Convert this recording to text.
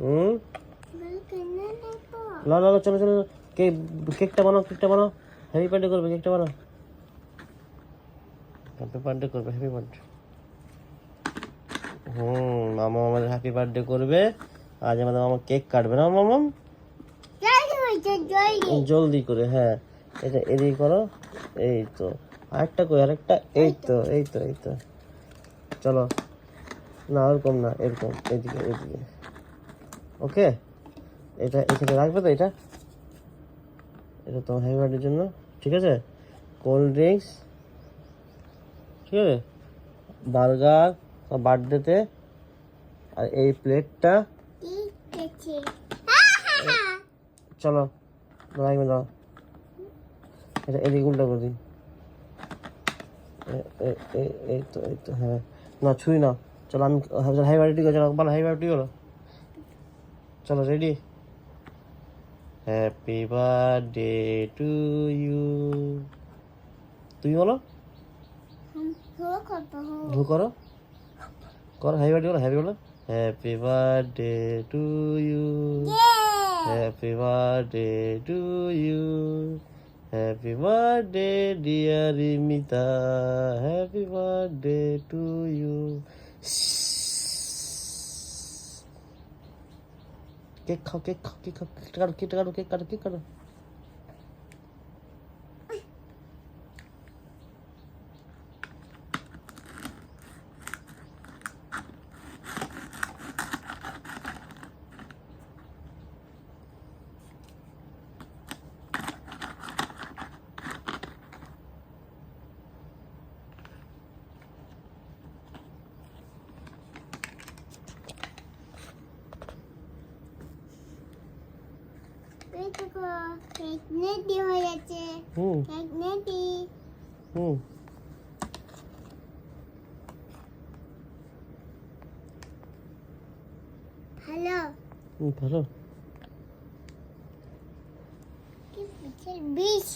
হুম না না চলো চলো কেকটা বানাও হ্যাপি বার্থডে করবে কেকটা বানাও হ্যাপি বার্থডে করবে হ্যাপি বার্থডে মামা আমাদের হ্যাপি বার্থডে করবে আজ আমাদের মামা কেক কাটবে না মামা জলদি করে হ্যাঁ এটা এদিকে করো এই তো আরেকটা কই আরেকটা এই তো চলো না ওরকম না এরকম এইদিকে ওকে এটা এখানে রাখবে তো এটা তোমার হ্যাপি বার্থডের জন্য ঠিক আছে কোল্ড ড্রিঙ্কস ঠিক আছে বার্গার বার্থডেতে আর এই প্লেটটা চলো রাখবে দাও এটা এদিকে উল্টা করে দিই এই তো হ্যাঁ না ছুঁই না চলো আমি হ্যাপি বার্থডে চলো বলো হ্যাপি বার্থডে বলো চলো ready happy birthday to you তুমি বলো হু করো হ্যাপি বার্থডে বলো happy birthday to you happy birthday to you happy birthday dear Rimita happy birthday to you cake খাও কেক কাটো কেক রেডি হয়ে গেছে কেক রেডি ভালো ভালো বিষ